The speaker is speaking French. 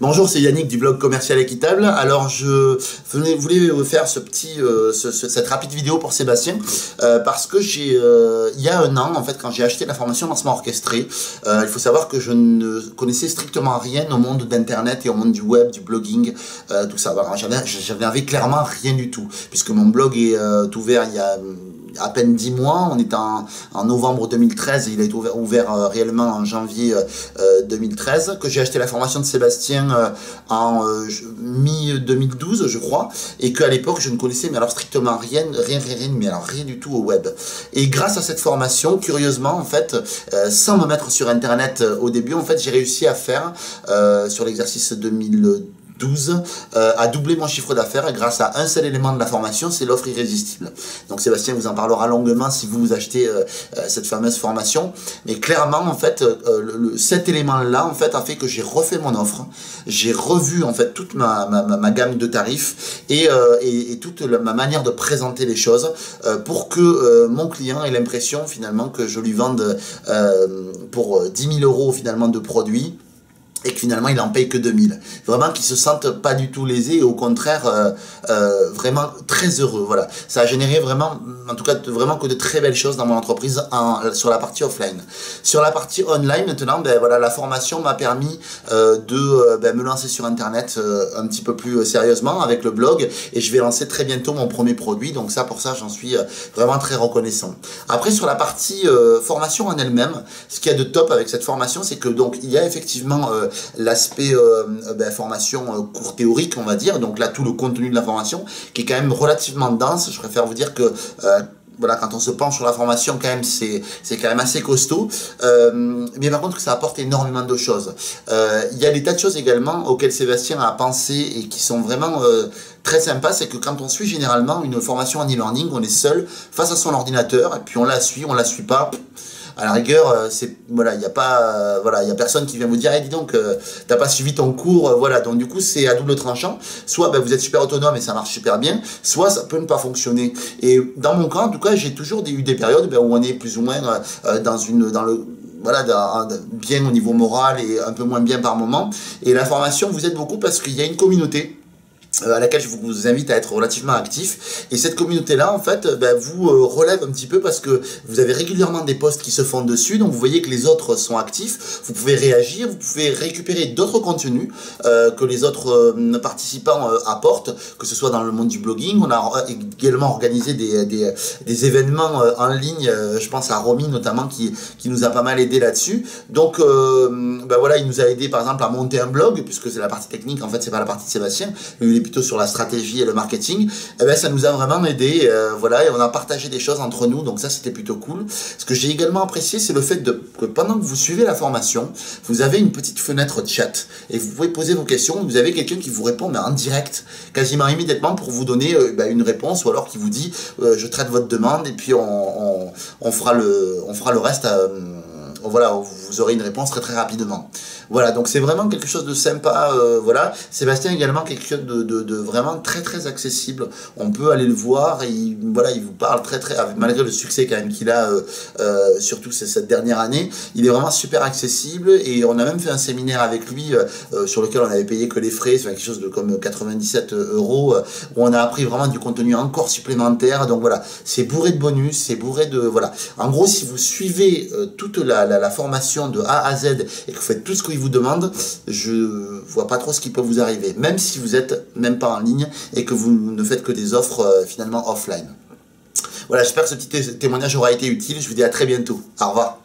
Bonjour, c'est Yannick du blog Commercial Équitable. Alors, je voulais vous faire cette rapide vidéo pour Sébastien parce que il y a un an, en fait, quand j'ai acheté la formation lancement orchestré, il faut savoir que je ne connaissais strictement rien au monde d'Internet et au monde du web, du blogging, tout ça. Voilà, j'avais clairement rien du tout, puisque mon blog est ouvert il y a à peine 10 mois, on est en novembre 2013 et il a été ouvert réellement en janvier 2013, que j'ai acheté la formation de Sébastien en mi-2012 je crois, et qu'à l'époque je ne connaissais mais alors strictement rien du tout au web. Et grâce à cette formation, curieusement en fait, sans me mettre sur internet au début, en fait j'ai réussi à faire sur l'exercice 2012 à doubler mon chiffre d'affaires grâce à un seul élément de la formation, c'est l'offre irrésistible. Donc Sébastien vous en parlera longuement si vous achetez cette fameuse formation. Mais clairement en fait, cet élément-là en fait a fait que j'ai refait mon offre, j'ai revu en fait toute ma gamme de tarifs et toute ma manière de présenter les choses pour que mon client ait l'impression finalement que je lui vende pour 10 000 € finalement de produits, et que finalement il en paye que 2000. Vraiment qu'ils se sentent pas du tout lésés et au contraire vraiment très heureux. Voilà, ça a généré vraiment, en tout cas vraiment que de très belles choses dans mon entreprise sur la partie offline. Sur la partie online maintenant, ben voilà, la formation m'a permis de me lancer sur internet un petit peu plus sérieusement avec le blog, et je vais lancer très bientôt mon premier produit. Donc ça, pour ça j'en suis vraiment très reconnaissant. Après sur la partie formation en elle-même, ce qu'il y a de top avec cette formation, c'est que donc il y a effectivement l'aspect formation cours théorique, on va dire, donc là tout le contenu de la formation qui est quand même relativement dense. Je préfère vous dire que voilà, quand on se penche sur la formation, quand même c'est quand même assez costaud, mais par contre ça apporte énormément de choses. Il y a des tas de choses également auxquelles Sébastien a pensé et qui sont vraiment très sympas. C'est que quand on suit généralement une formation en e-learning, on est seul face à son ordinateur et puis on la suit pas. À la rigueur, voilà, il y a pas, voilà, il y a personne qui vient vous dire, hey, dis donc, t'as pas suivi ton cours, voilà. Donc du coup, c'est à double tranchant. Soit vous êtes super autonome et ça marche super bien, soit ça peut ne pas fonctionner. Et dans mon cas, en tout cas, j'ai toujours eu des périodes où on est plus ou moins bien au niveau moral et un peu moins bien par moment. Et la formation vous aide beaucoup parce qu'il y a une communauté à laquelle je vous invite à être relativement actif, et cette communauté là en fait vous relève un petit peu parce que vous avez régulièrement des posts qui se font dessus, donc vous voyez que les autres sont actifs, vous pouvez réagir, vous pouvez récupérer d'autres contenus que les autres participants apportent, que ce soit dans le monde du blogging. On a également organisé des événements en ligne, je pense à Romy notamment qui nous a pas mal aidé là-dessus. Donc voilà, il nous a aidé par exemple à monter un blog, puisque c'est la partie technique, en fait c'est pas la partie de Sébastien, il est plutôt sur la stratégie et le marketing. Ça nous a vraiment aidé, voilà, et on a partagé des choses entre nous, donc ça c'était plutôt cool. Ce que j'ai également apprécié, c'est le fait que pendant que vous suivez la formation, vous avez une petite fenêtre chat et vous pouvez poser vos questions, vous avez quelqu'un qui vous répond mais en direct, quasiment immédiatement, pour vous donner une réponse, ou alors qui vous dit je traite votre demande et puis on fera le reste. Voilà, vous aurez une réponse très très rapidement. Voilà, donc c'est vraiment quelque chose de sympa. Voilà, Sébastien également quelque chose de vraiment très très accessible. On peut aller le voir et il vous parle très malgré le succès quand même qu'il a, surtout cette dernière année, il est vraiment super accessible. Et on a même fait un séminaire avec lui sur lequel on avait payé que les frais, c'est quelque chose de comme 97 €, où on a appris vraiment du contenu encore supplémentaire. Donc voilà, c'est bourré de bonus, c'est bourré de voilà. En gros, si vous suivez toute la formation de A à Z et que vous faites tout ce qu'il vous demande, je vois pas trop ce qui peut vous arriver, même si vous êtes même pas en ligne et que vous ne faites que des offres finalement offline. Voilà, j'espère que ce petit témoignage aura été utile. Je vous dis à très bientôt. Au revoir.